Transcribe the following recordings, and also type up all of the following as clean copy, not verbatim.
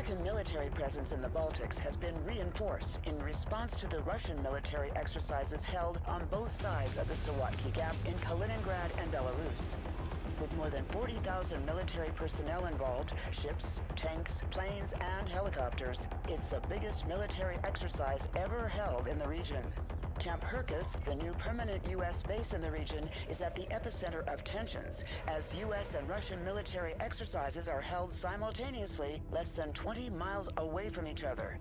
American military presence in the Baltics has been reinforced in response to the Russian military exercises held on both sides of the S.T.A.L.K.E.R Gap in Kaliningrad and Belarus. With more than 40,000 military personnel involved, ships, tanks, planes, and helicopters, it's the biggest military exercise ever held in the region. Camp Herkus, the new permanent U.S. base in the region, is at the epicenter of tensions as U.S. and Russian military exercises are held simultaneously less than 20 miles away from each other.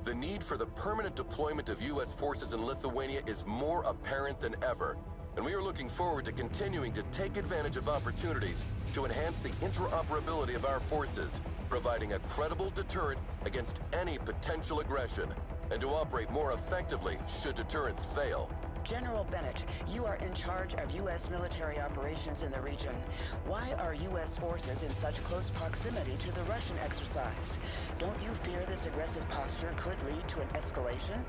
The need for the permanent deployment of U.S. forces in Lithuania is more apparent than ever, and we are looking forward to continuing to take advantage of opportunities to enhance the interoperability of our forces, providing a credible deterrent against any potential aggression, and to operate more effectively should deterrence fail. General Bennett, you are in charge of U.S. military operations in the region. Why are U.S. forces in such close proximity to the Russian exercise? Don't you fear this aggressive posture could lead to an escalation?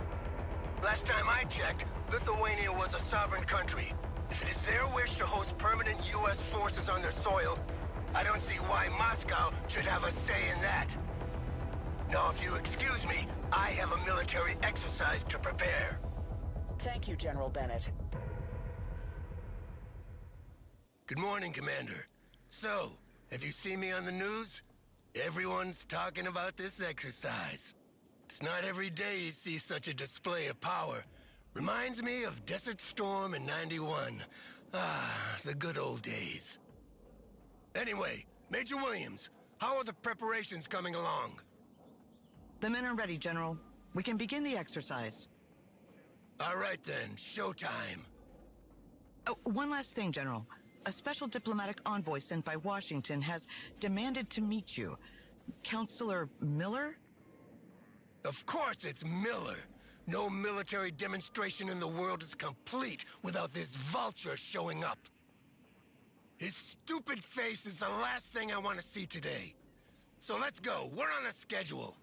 Last time I checked, Lithuania was a sovereign country. If it is their wish to host permanent U.S. forces on their soil, I don't see why Moscow should have a say in that. Now, if you excuse me, I have a military exercise to prepare. Thank you, General Bennett. Good morning, Commander. So, have you seen me on the news? Everyone's talking about this exercise. It's not every day you see such a display of power. Reminds me of Desert Storm in '91. Ah, the good old days. Anyway, Major Williams, how are the preparations coming along? The men are ready, General. We can begin the exercise. All right then, showtime. Oh, one last thing, General. A special diplomatic envoy sent by Washington has demanded to meet you. Counselor Miller? Of course it's Miller. No military demonstration in the world is complete without this vulture showing up. His stupid face is the last thing I want to see today. So let's go. We're on a schedule.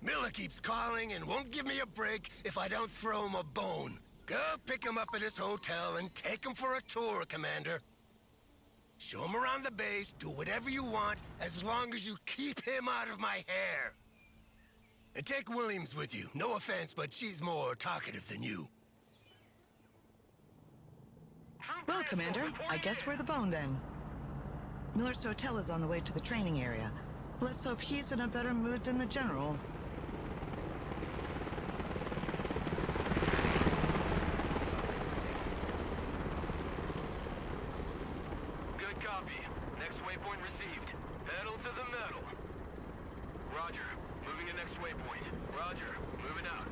Miller keeps calling and won't give me a break if I don't throw him a bone. Go pick him up at his hotel and take him for a tour, Commander. Show him around the base, do whatever you want, as long as you keep him out of my hair. And take Williams with you. No offense, but she's more talkative than you. Well, Commander, I guess we're the bone then. Miller's hotel is on the way to the training area. Let's hope he's in a better mood than the General. Good copy. Next waypoint received. Pedal to the metal. Roger. Moving to next waypoint. Roger. Moving out.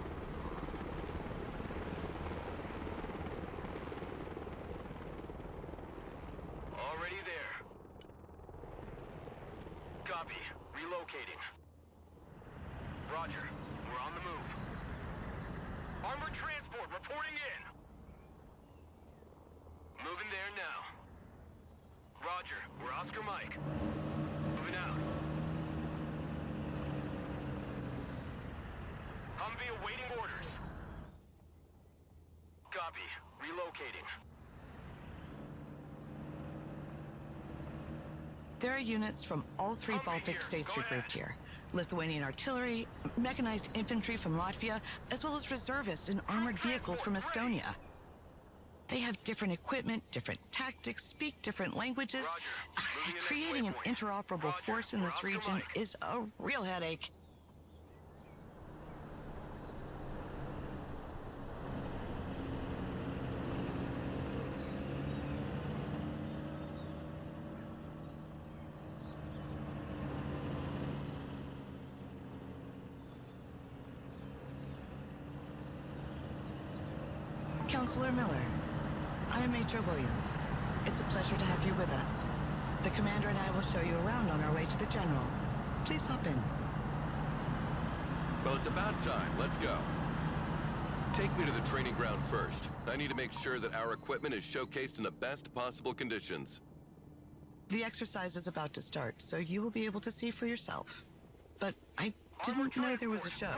Already there. Copy. Relocating. Roger. We're on the move. Armored transport reporting in. Moving there now. Roger. We're Oscar Mike. Moving out. Humvee awaiting orders. Copy. Relocating. There are units from all three Baltic states regrouped here. Lithuanian artillery, mechanized infantry from Latvia, as well as reservists and armored vehicles from Estonia. They have different equipment, different tactics, speak different languages. Creating an interoperable force in this region is a real headache. Counselor Miller, I am Major Williams. It's a pleasure to have you with us. The commander and I will show you around on our way to the general. Please hop in. Well, it's about time. Let's go. Take me to the training ground first. I need to make sure that our equipment is showcased in the best possible conditions. The exercise is about to start, so you will be able to see for yourself. But I didn't know there was a show.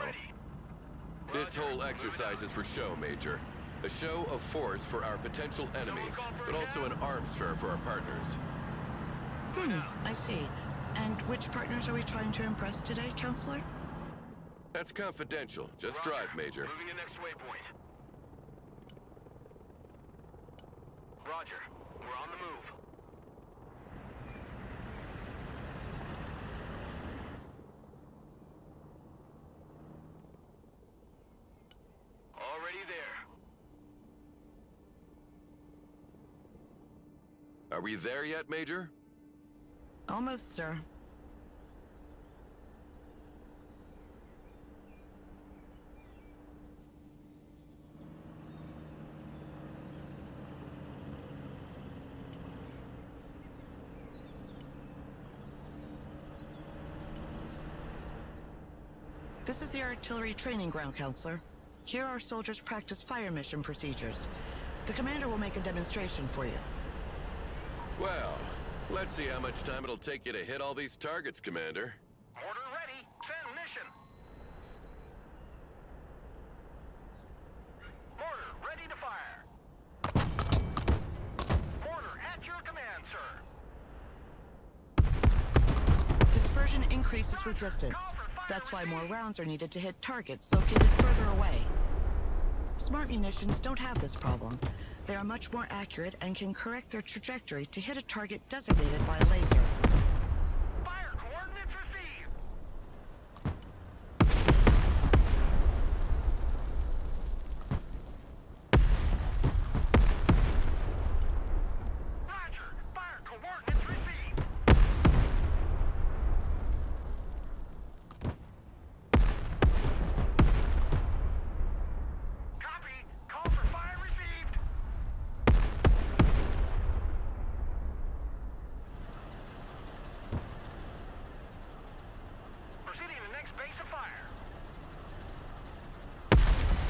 This whole exercise is for show, Major. A show of force for our potential enemies, but also an arms fair for our partners. I see. And which partners are we trying to impress today, Counselor? That's confidential. Just drive, Major. Moving to next waypoint. Roger. We're on the move. Already there. Are we there yet, Major? Almost, sir. This is the artillery training ground, Counselor. Here our soldiers practice fire mission procedures. The commander will make a demonstration for you. Well, let's see how much time it'll take you to hit all these targets, Commander. Order ready. Send mission. Mortar ready to fire. Mortar at your command, sir. Dispersion increases with distance. That's why more rounds are needed to hit targets located further away. Smart munitions don't have this problem. They are much more accurate and can correct their trajectory to hit a target designated by a laser. Fire coordinates received. Roger. Fire coordinates received. Copy. Call for fire received. Proceeding to next base of fire.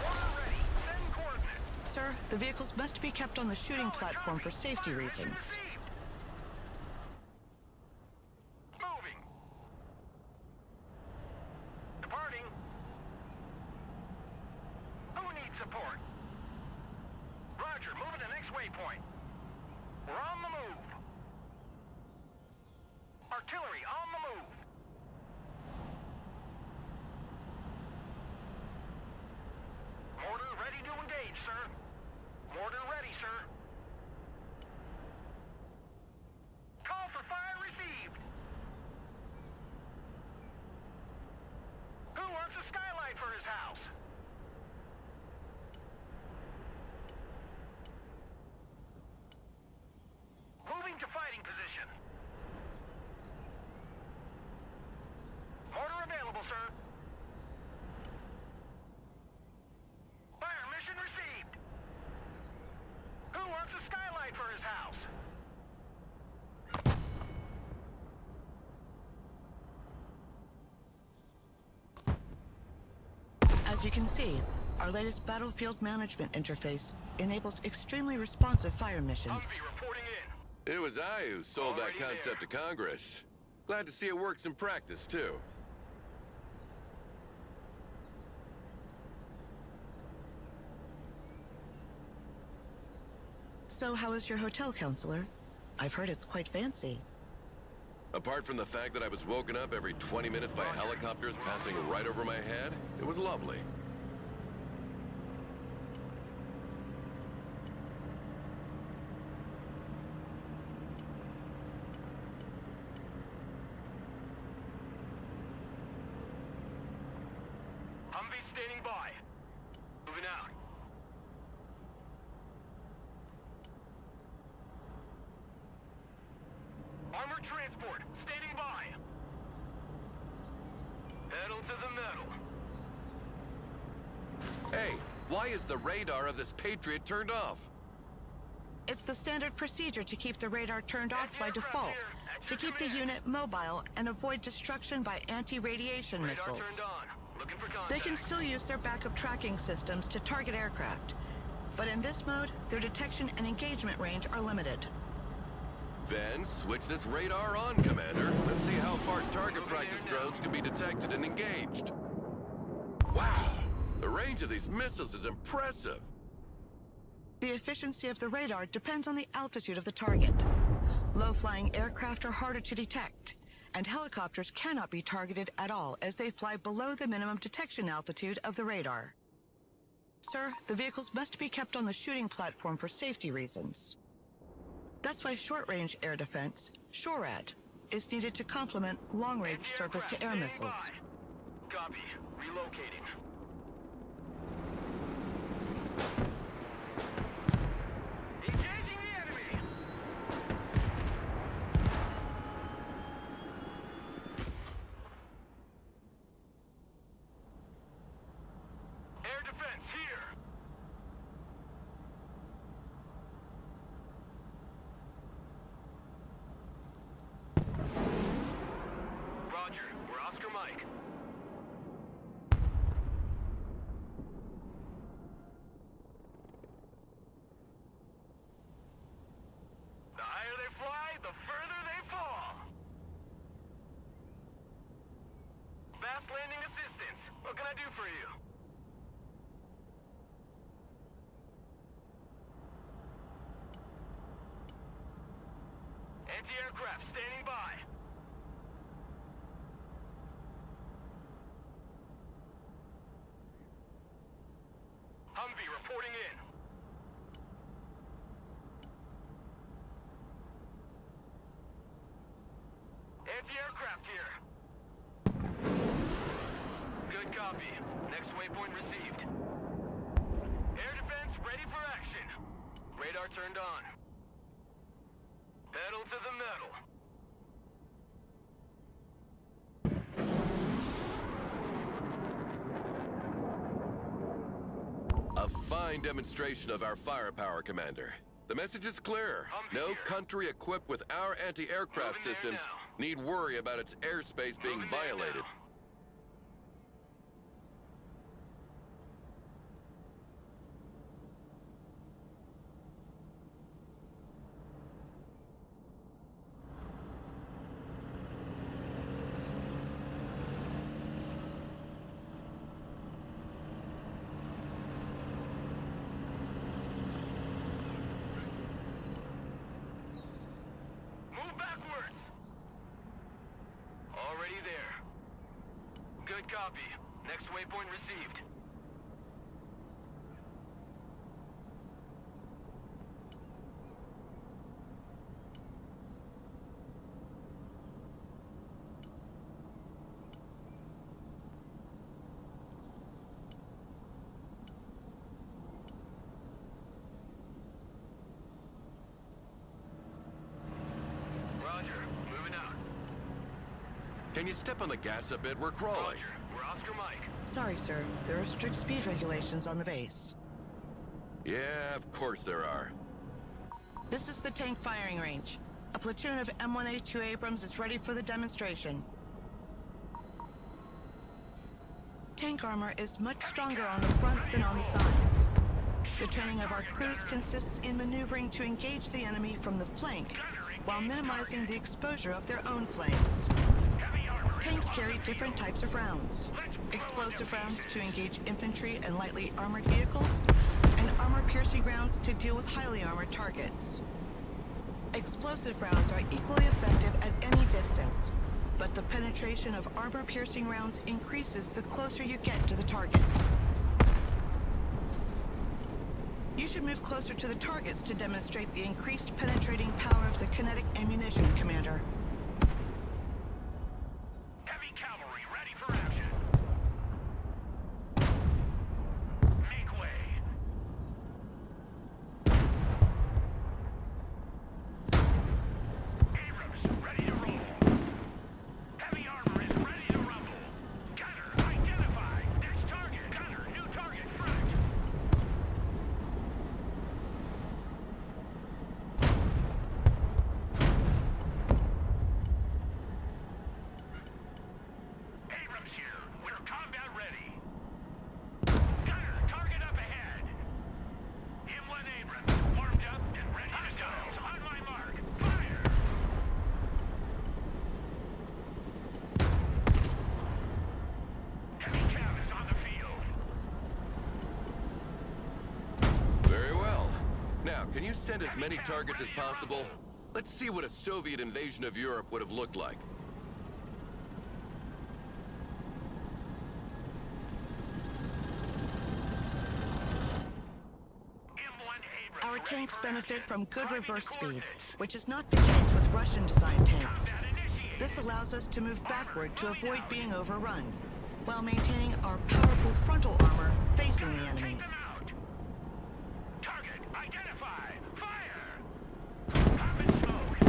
Order ready. Send coordinates. Sir, the vehicles must be kept on the shooting platform for safety Fire mission reasons. received. Moving. Departing. Who needs support? Roger, moving to next waypoint. We're on the move. Artillery on the move. Mortar ready to engage, sir. Mortar ready, sir. Call for fire received. Who wants a skylight for his house? Moving to fighting position. Mortar available, sir. Fire mission received. Who wants a skylight for his house? As you can see, our latest battlefield management interface enables extremely responsive fire missions. Humvee reporting in. It was I who sold that Already concept to Congress. Glad to see it works in practice, too. So how is your hotel, Counselor? I've heard it's quite fancy. Apart from the fact that I was woken up every 20 minutes by helicopters passing right over my head, it was lovely. Humvee standing by. Moving out. Armored transport, standing by. Pedal to the metal. Hey, why is the radar of this Patriot turned off? It's the standard procedure to keep the radar turned off by default, to keep the unit mobile and avoid destruction by anti-radiation Radar missiles. turned on. Looking for contact. They can still use their backup tracking systems to target aircraft, but in this mode, their detection and engagement range are limited. Then switch this radar on, Commander. Let's see how far target practice drones can be detected and engaged. Wow! The range of these missiles is impressive. The efficiency of the radar depends on the altitude of the target. Low-flying aircraft are harder to detect, and helicopters cannot be targeted at all as they fly below the minimum detection altitude of the radar. Sir, the vehicles must be kept on the shooting platform for safety reasons. That's why short-range air defense, SHORAD, is needed to complement long-range surface-to-air missiles. Copy. Relocating. Engaging the enemy. Air defense here. Roger. We're Oscar Mike. The higher they fly, the further they fall. Fast landing assistance. What can I do for you? Anti-aircraft standing by. Humvee reporting in. Anti-aircraft here. Good copy. Next waypoint received. Air defense ready for action. Radar turned on. Pedal to the metal. A fine demonstration of our firepower, Commander. The message is clear. No country equipped with our anti-aircraft Moving there systems now. need worry about its airspace being Moving there violated. now. Move backwards. Already there. Good copy. Next waypoint received. Roger. Moving out. Can you step on the gas a bit? We're crawling. Roger. We're Oscar Mike. Sorry, sir. There are strict speed regulations on the base. Yeah, of course there are. This is the tank firing range. A platoon of M1A2 Abrams is ready for the demonstration. Tank armor is much stronger on the front than on the sides. The training of our crews consists in maneuvering to engage the enemy from the flank while minimizing the exposure of their own flanks. Tanks carry different types of rounds. Explosive rounds to engage infantry and lightly armored vehicles, and armor-piercing rounds to deal with highly armored targets. Explosive rounds are equally effective at any distance, penetration of armor-piercing rounds increases the closer you get to the target. You should move closer to the targets to demonstrate the increased penetrating power of the kinetic ammunition, Commander. Heavy cavalry ready for action. Make way. Abrams ready to roll. Heavy armor is ready to rumble. Gunner identified. Next target. Gunner, new target front. Abrams here. We're combat ready. Gunner, target up ahead. M1 Abrams, warmed up and ready to go. On my mark. Fire! Heavy cav is on the field. Very well. Now, can you send as many targets as possible? Let's see what a Soviet invasion of Europe would have looked like. M1 Abrams. Our tanks benefit from good reverse speed, which is not the case with Russian-designed tanks. This allows us to move backward to avoid being overrun, while maintaining our powerful frontal armor facing the enemy. Take them out. Target identified. Fire! Pop and smoke.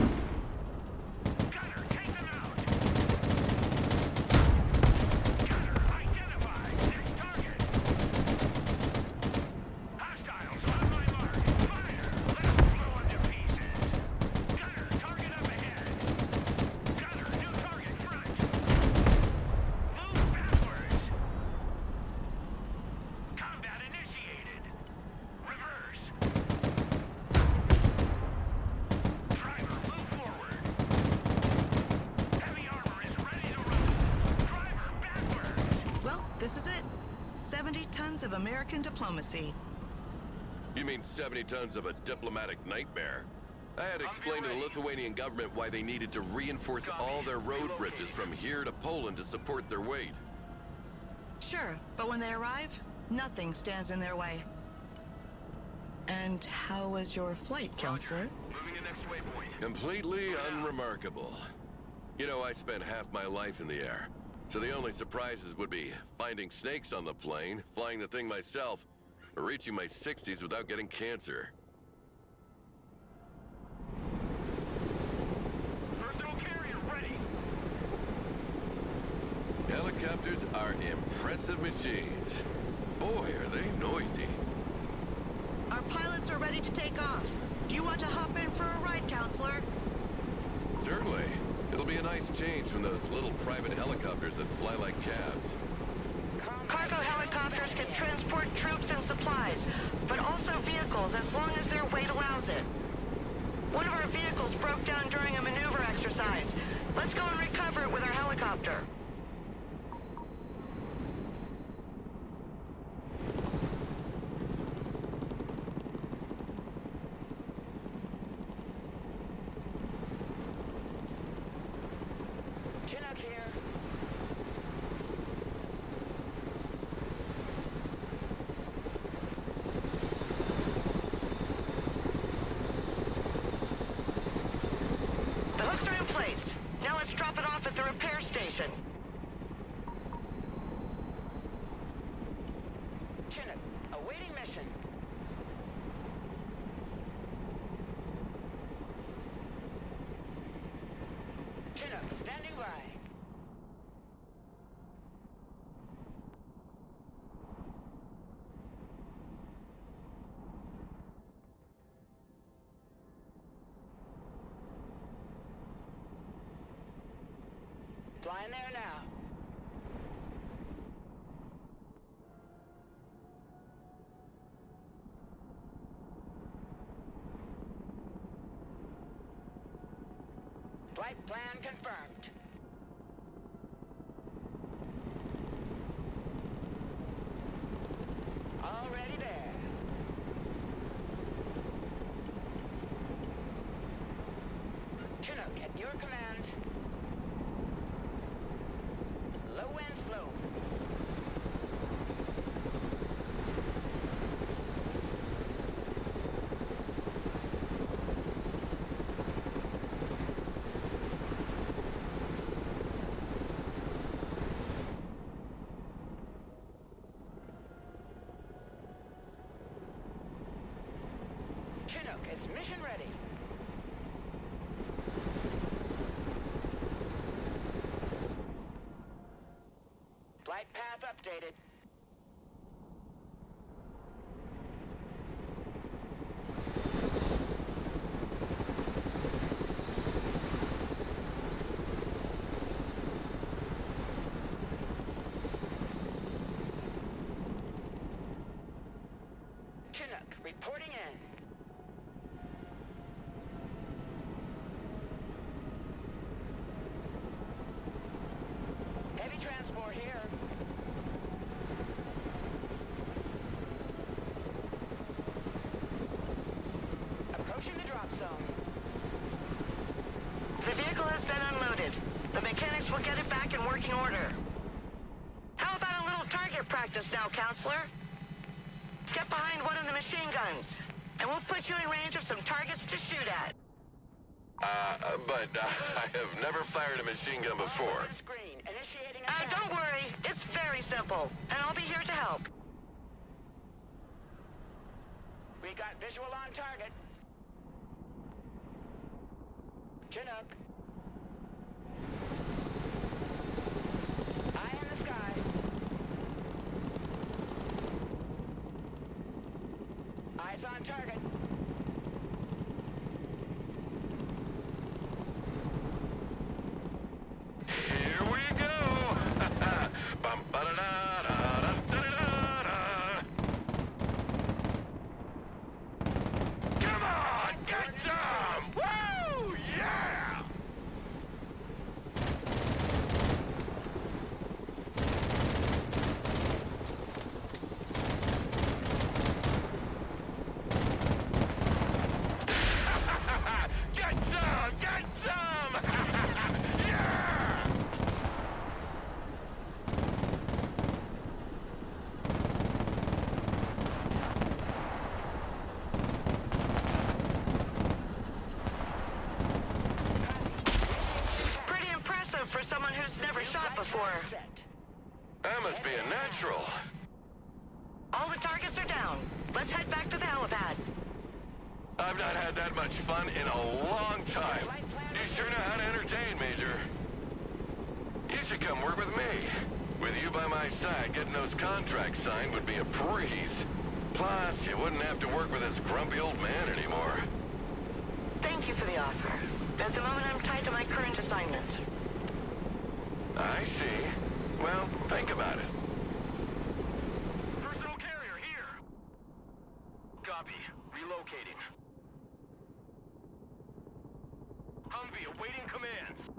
Gunner, take them out. Gunner identified. Next target. Hostiles on my mark. Fire! Let's blow them to pieces. Gunner, target up ahead. Gunner, new target front. Move backwards. Combat initiated. Reverse. Driver, move forward. Heavy armor is ready to run. Driver, backwards. Well, this is it. 70 tons of American diplomacy. You mean 70 tons of a diplomatic nightmare? I had explained to the Lithuanian government why they needed to reinforce all their road bridges from here to Poland to support their weight. Sure, but when they arrive, nothing stands in their way. And how was your flight, Counselor? Moving to next waypoint. Completely unremarkable. You know, I spent half my life in the air, so the only surprises would be finding snakes on the plane, flying the thing myself, or reaching my 60s without getting cancer. Personal carrier ready. Helicopters are impressive machines. Boy, are they noisy. Our pilots are ready to take off. Do you want to hop in for a ride, Counselor? Certainly. It'll be a nice change from those little private helicopters that fly like cabs. Cargo helicopters can transport troops and supplies, but also vehicles as long as their weight allows it. One of our vehicles broke down during a maneuver exercise. Let's go and recover it with our helicopter. Chinook here. The hooks are in place. Now let's drop it off at the repair station. Chinook, awaiting mission. Chinook, standing by. Flying there now. Flight plan confirmed. Already there. Chinook, at your command. Mission ready. Flight path updated. Chinook, reporting in. Heavy transport here. Approaching the drop zone. The vehicle has been unloaded. The mechanics will get it back in working order. How about a little target practice now, Counselor? Get behind one of the machine guns, and we'll put you in range of some targets to shoot at. But I have never fired a machine gun before. Screen, initiating attack. Don't worry, it's very simple, and I'll be here to help. We got visual on target. Chinook. Eye in the sky. Eyes on target. Here we go! Bum, ba-da-da-da-da-da-da-da. Come on! Get some! Woo! Yeah! Get some! Get some! Yeah! Pretty impressive for someone who's never shot before. Set. That must be a natural. All the targets are down. Let's head back to the helipad. I've not had that much fun in a long time. You sure know how to entertain, Major. You should come work with me. With you by my side, getting those contracts signed would be a breeze. Plus, you wouldn't have to work with this grumpy old man anymore. Thank you for the offer. At the moment, I'm tied to my current assignment. I see. Well, think about it. Personal carrier here. Copy. Relocating. Humvee awaiting commands.